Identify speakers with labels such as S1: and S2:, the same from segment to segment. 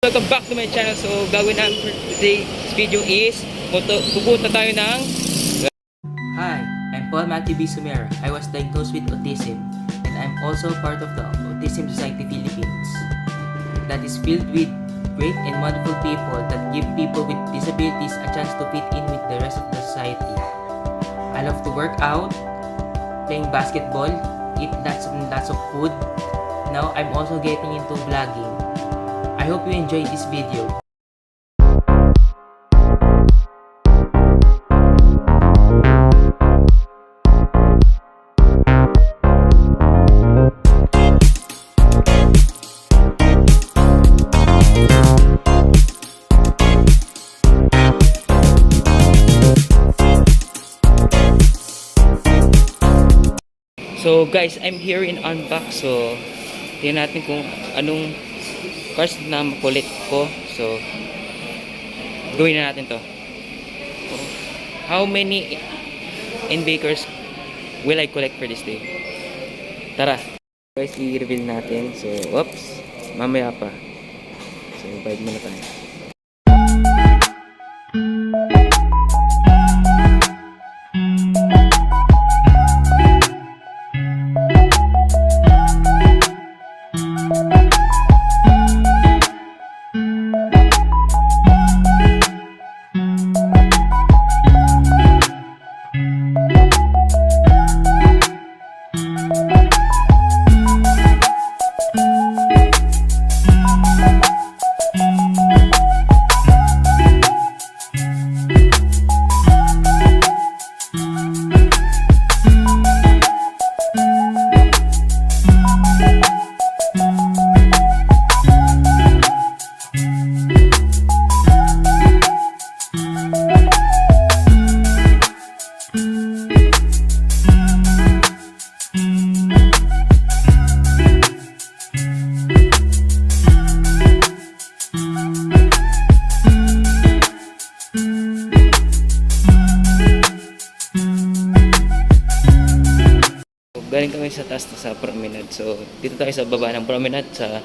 S1: Welcome back to my channel. So gagawin namin for today's video is pupunta tayo ng
S2: Hi, I'm Paul Matthew B. Sumera. I was diagnosed with autism and I'm also part of the Autism Society Philippines that is filled with great and wonderful people that give people with disabilities a chance to fit in with the rest of the society. I love to work out, playing basketball, eat lots of food. Now I'm also getting into vlogging. I hope you enjoyed this video.
S1: So guys, I'm here in Unbox. So tingnan natin kung anong cars na makulit ko. So gawin na natin to. How many N-bakers will I collect for this day? Tara guys, i-reveal natin. So whoops, mamaya pa. So bayad muna tayo. Galing kami sa taas na sa promenade. So dito tayo sa baba ng promenade sa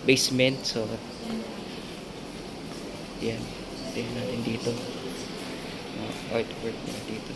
S1: basement. So yan, tingnan natin dito artwork na dito.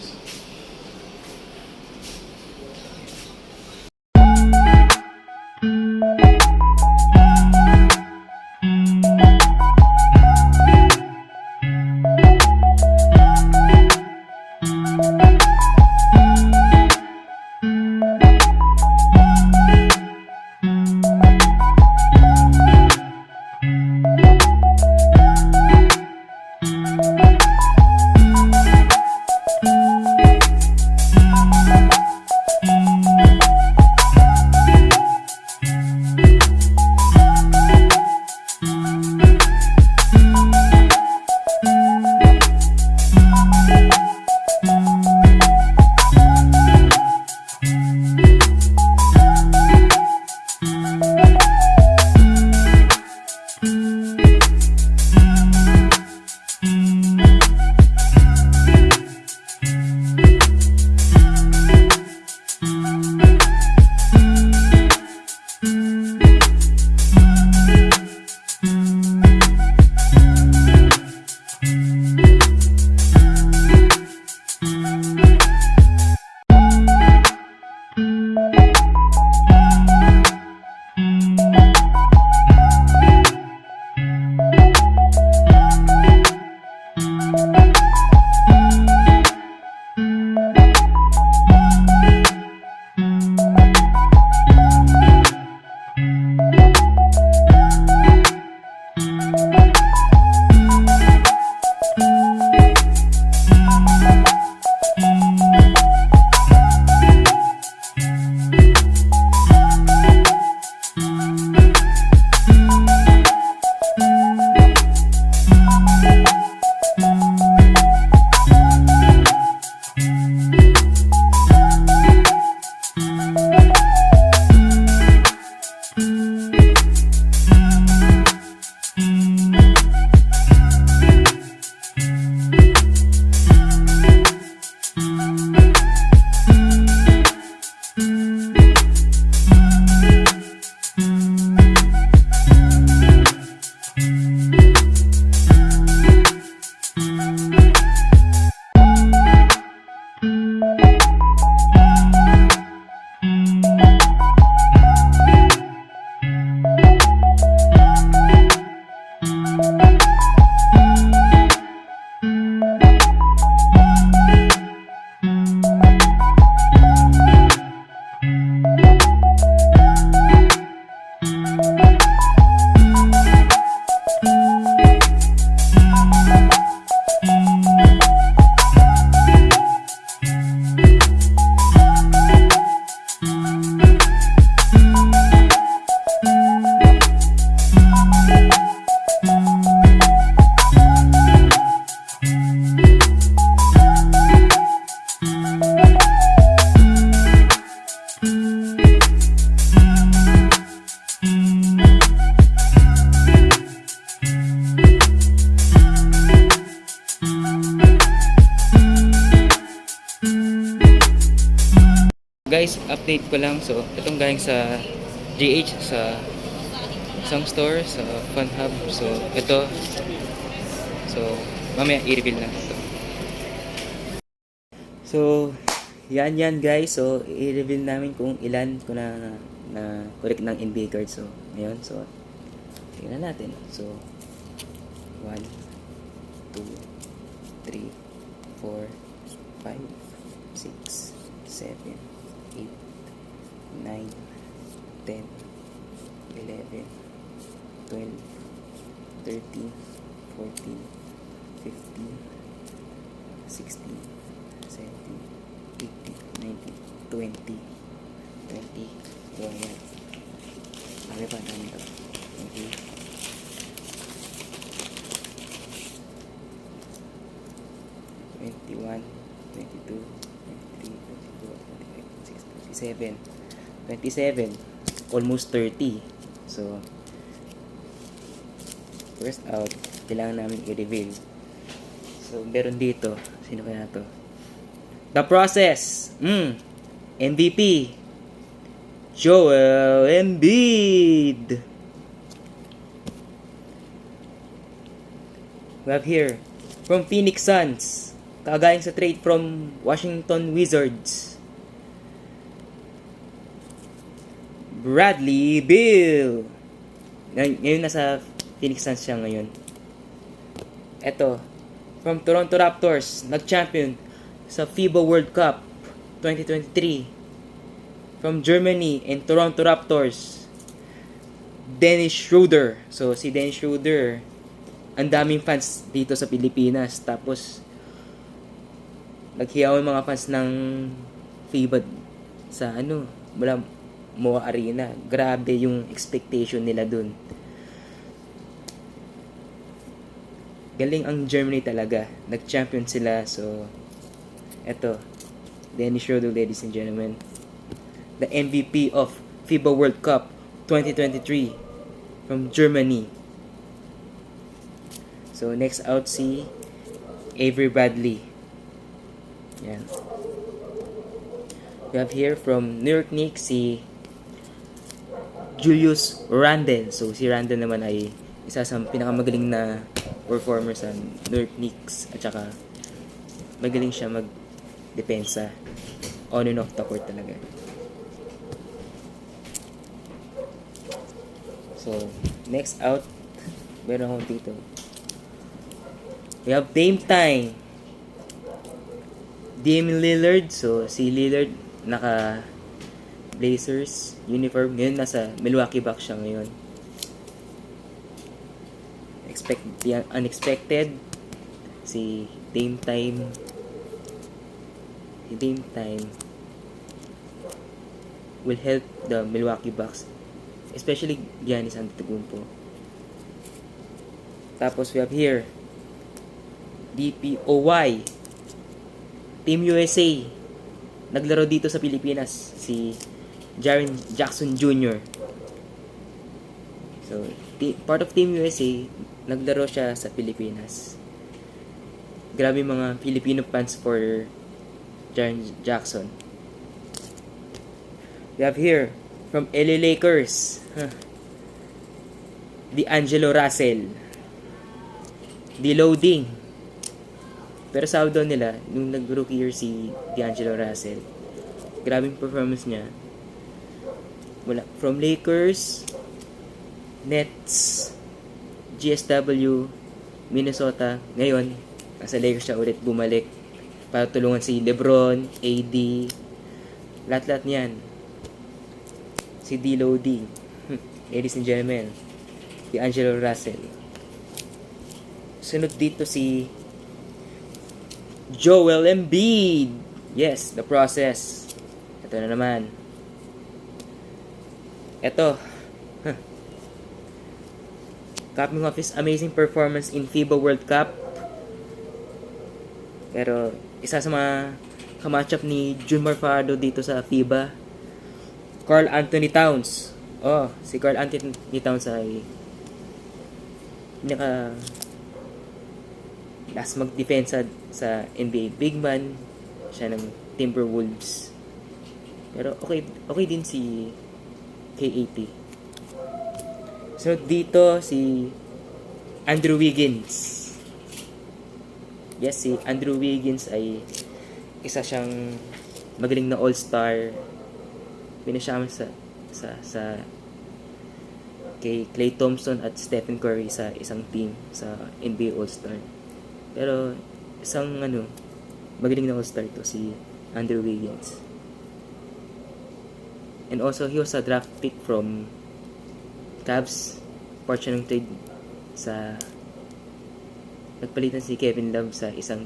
S1: guys, update ko lang. So, itong galing sa GH, sa Sam Store, sa Fun Hub. So, ito. So, mamaya i-reveal na ito. So, yan guys. So, i-reveal namin kung ilan ko na correct ng NBA card. So, ngayon. So, tingnan natin. So, 1, 2, 3, 4, 5, 6, 7, 8, 9, 10, 11, 12, 13, 14, 15, 16, 17, 18, 19, 20, 20. So, ayan. Dami pa, dami pa. Okay. 21, 22, 23, 24, 25, 26, 27. 27. Almost 30. So, first out, kailangan namin i-reveal. So, meron dito. Sino kaya to? The Process. MVP. Joel Embiid. We have here, from Phoenix Suns. Kagaling sa trade from Washington Wizards. Bradley Beal. Ngayon nasa Phoenix Suns siya ngayon. Eto, from Toronto Raptors, nag-champion sa FIBA World Cup 2023. From Germany and Toronto Raptors, Dennis Schroeder. So, si Dennis Schroeder, ang daming fans dito sa Pilipinas. Tapos, naghiyaw yung mga fans ng FIBA sa mula MOA Arena. Grabe yung expectation nila dun. Galing ang Germany talaga. Nag-champion sila. So, eto, Dennis Schroeder, ladies and gentlemen. The MVP of FIBA World Cup 2023 from Germany. So, next out si Avery Bradley. Yan. We have here from New York Knicks si Julius Randle. So, si Randle naman ay isa sa pinakamagaling na performer sa New York Knicks. At saka, magaling siya mag-depensa. On and off the court talaga. So, next out, meron akong dito. We have Dame Time. Dame Lillard. So, si Lillard naka Blazers uniform. Ngayon, nasa Milwaukee Bucks siya ngayon. The unexpected. Si Dame Time. Si Dame Time will help the Milwaukee Bucks. Especially Giannis Antetokounmpo. Tapos we have here DPOY Team USA. Naglaro dito sa Pilipinas si Jaren Jackson Jr. So, part of Team USA, naglaro siya sa Pilipinas. Grabe mga Filipino fans for Jaren Jackson. We have here from LA Lakers, D'Angelo Russell. Deloading. Pero sabi daw nila, nung nag-rookie year si D'Angelo Russell, grabing performance niya. From Lakers, Nets, GSW, Minnesota. Ngayon, nasa Lakers siya ulit bumalik para tulungan si LeBron, AD, lahat-lahat niyan. Si D-Loading. Ladies and gentlemen, D'Angelo Russell. Sunod dito si Joel Embiid. Yes, The Process. Ito na naman. Ito. Capping off his amazing performance in FIBA World Cup. Pero, isa sa mga kamatchup ni Junmar Fajardo dito sa FIBA, Karl Anthony Towns. Oh, si Karl Anthony Towns ay last mag-defense sa NBA. Big man siya ng Timberwolves. Pero okay din si KAT. So dito si Andrew Wiggins. Yes, si Andrew Wiggins ay isa siyang magaling na all-star. Pinasama sa kay Klay Thompson at Stephen Curry sa isang team sa NBA All-Star. Pero isang magaling na all-star to si Andrew Wiggins. And also he was a draft pick from Cavs. Part siya ng trade sa nagpalitan si Kevin Love sa isang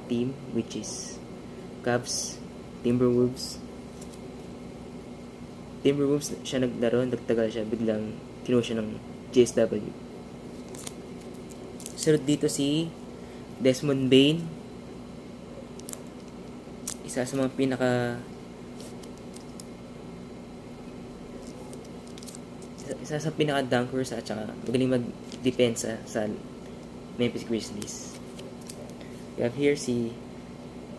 S1: team which is Cavs, Timberwolves siya naglaro, nagtagal siya, biglang kinuha siya ng JSW. Sunod dito si Desmond Bane, isa sa mga pinaka-dunkers at saka magaling mag-depensa sa Memphis Grizzlies. We have here si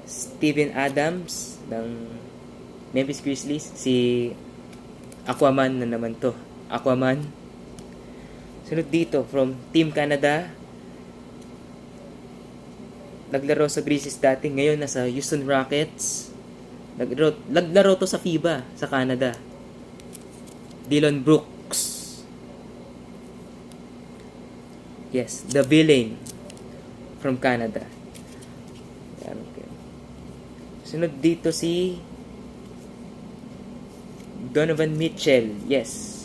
S1: Steven Adams ng Memphis Grizzlies, si Aquaman na naman to. Aquaman. Sunod dito from Team Canada. Naglaro sa Grizzlies dati, ngayon nasa Houston Rockets. Naglaro to sa FIBA sa Canada. Dillon Brooks. Yes, the villain from Canada. Okay. Sunod dito si Donovan Mitchell. Yes.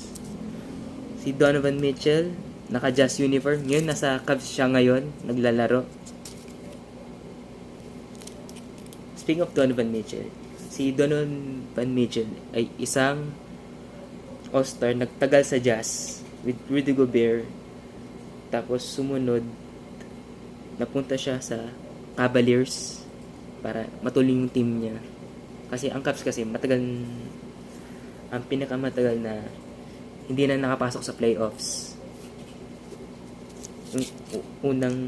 S1: Si Donovan Mitchell, naka-Jazz uniform. Ngayon, nasa Cavs siya ngayon, naglalaro. Speaking of Donovan Mitchell, si Donovan Mitchell ay isang all-star, nagtagal sa Jazz with Rudy Gobert. Tapos sumunod, napunta siya sa Cavaliers para matuloy yung team niya. Kasi ang Cavs kasi ang pinakamatagal na hindi na nakapasok sa playoffs. Yung unang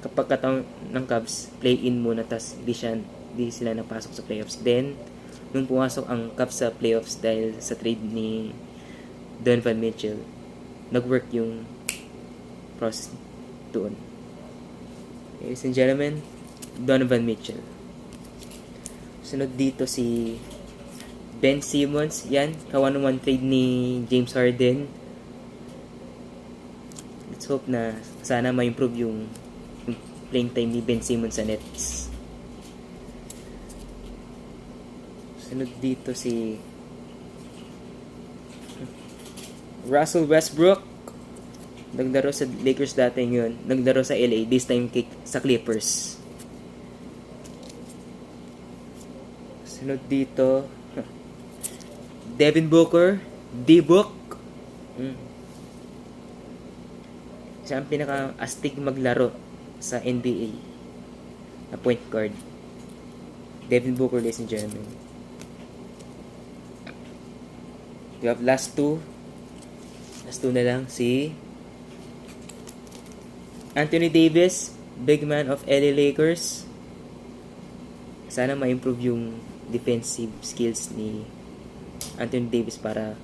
S1: kapag kataon ng Cavs, play-in muna, tas di sila napasok sa playoffs. Then, nung pumasok ang Cavs sa playoffs dahil sa trade ni Donovan Mitchell, nag-work yung process doon. Ladies and gentlemen, Donovan Mitchell. Sunod dito si Ben Simmons. Yan, ka-1-on-1 trade ni James Harden. Let's hope na sana ma-improve yung playing time ni Ben Simmons sa Nets. Sunod dito si Russell Westbrook. Naglaro sa Lakers dati yun. Naglaro sa LA, this time sa Clippers. Sunod dito Devin Booker, D-Book. Siya ang pinaka-astig maglaro sa NBA na point guard. Devin Booker, ladies and gentlemen. We have last two na lang, si Anthony Davis, big man of LA Lakers. Sana ma-improve yung defensive skills ni Anthony Davis para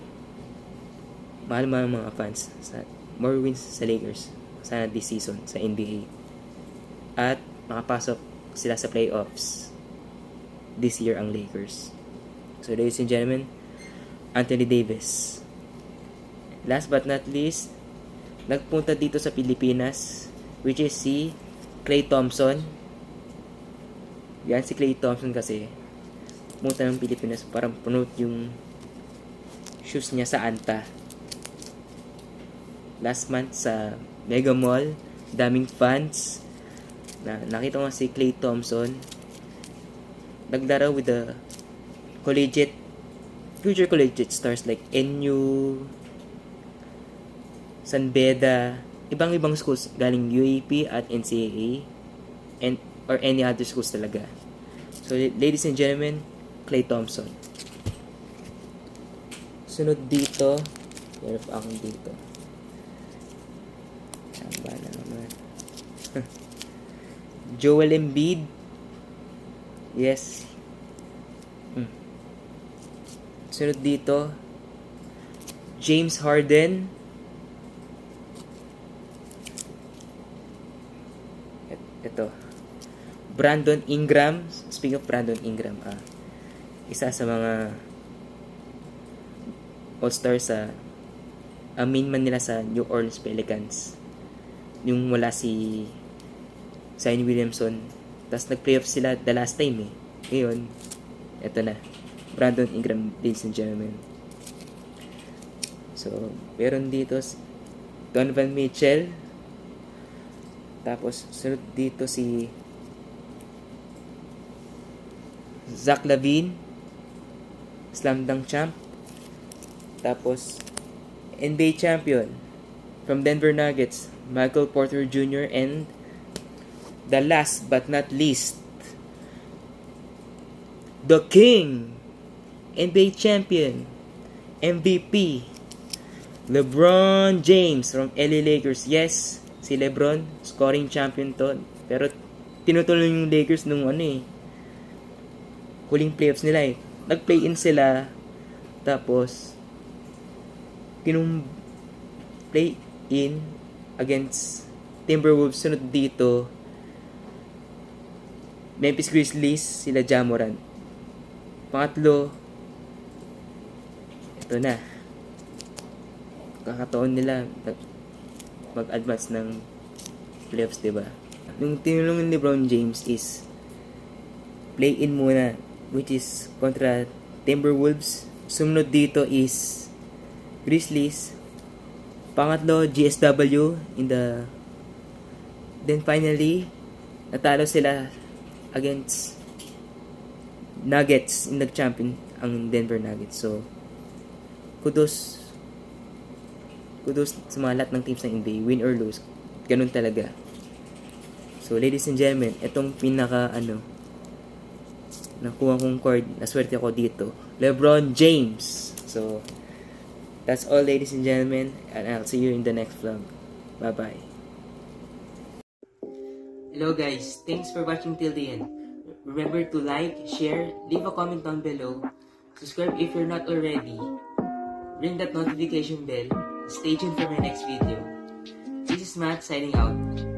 S1: mahal mga fans sa more wins sa Lakers sana this season sa NBA at makapasok sila sa playoffs this year ang Lakers. So ladies and gentlemen, Anthony Davis. Last but not least, nagpunta dito sa Pilipinas, which is si Klay Thompson. Yan si Klay Thompson kasi pumunta ng Pilipinas para promote yung shoes niya sa Anta. Last month sa Mega Mall, daming fans. Nakita ko si Klay Thompson naglaro with the future collegiate stars like NU, San Beda, ibang schools galing UAP at NCAA or any other schools talaga. So ladies and gentlemen, Klay Thompson. Sunod dito, meron pa akong dito. Samba na naman. Joel Embiid. Yes. Sunod dito, James Harden. Ito. Brandon Ingram. Speaking of Brandon Ingram, isa sa mga all-star sa main man nila sa New Orleans Pelicans. Yung wala si Zion Williamson. Tapos nag-playoff sila the last time eh. Ngayon, eto na. Brandon Ingram, ladies and gentlemen. So, meron dito si Donovan Mitchell. Tapos, sunod dito si Zach LaVine, Slam Dunk Champ. Tapos, NBA Champion from Denver Nuggets, Michael Porter Jr. And the last but not least, the King, NBA Champion, MVP, LeBron James from LA Lakers. Yes, si LeBron, scoring champion to. Pero tinutuloy yung Lakers nung huling playoffs nila eh. Nag-play-in sila. Tapos, play-in against Timberwolves. Sunod dito, Memphis Grizzlies, sila Ja Morant. Pangatlo, ito na. Kakataon nila mag-advance ng playoffs, diba? Yung tinulong ni LeBron James is play-in muna, which is kontra Timberwolves. Sumunod dito is Grizzlies. Pangatlo, GSW then finally, natalo sila against Nuggets in the champion ang Denver Nuggets. So, kudos sa mga lahat ng teams ng NBA, win or lose, ganun talaga. So, ladies and gentlemen, itong nakuha kong card, naswerte ako dito, LeBron James. So, that's all, ladies and gentlemen, and I'll see you in the next vlog. Bye-bye.
S2: Hello guys, thanks for watching till the end. Remember to like, share, leave a comment down below, subscribe if you're not already, ring that notification bell, stay tuned for my next video. This is Matt signing out.